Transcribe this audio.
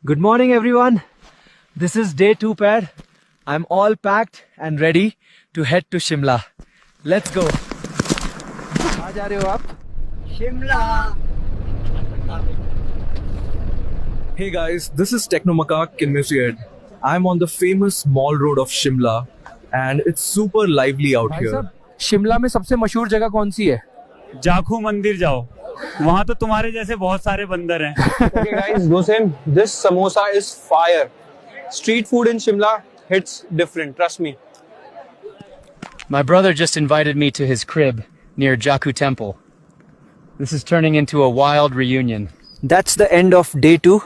Good morning everyone. This is day 2 pad. I'm all packed and ready to head to Shimla. Let's go. कहाँ जा रहे हो आप? Shimla. Hey guys, this is Technomacaque Kinmusiad. I'm on the famous Mall Road of Shimla and it's super lively out here. Shimla में सबसे मशहूर जगह कौन सी है? जाखू मंदिर जाओ, वहाँ तो तुम्हारे जैसे बहुत सारे बंदर हैं। Okay guys, listen, this samosa is fire. Street food in Shimla hits different, trust me. My brother just invited me to his crib near Jakku Temple. This is turning into a wild reunion. That's the end of day 2.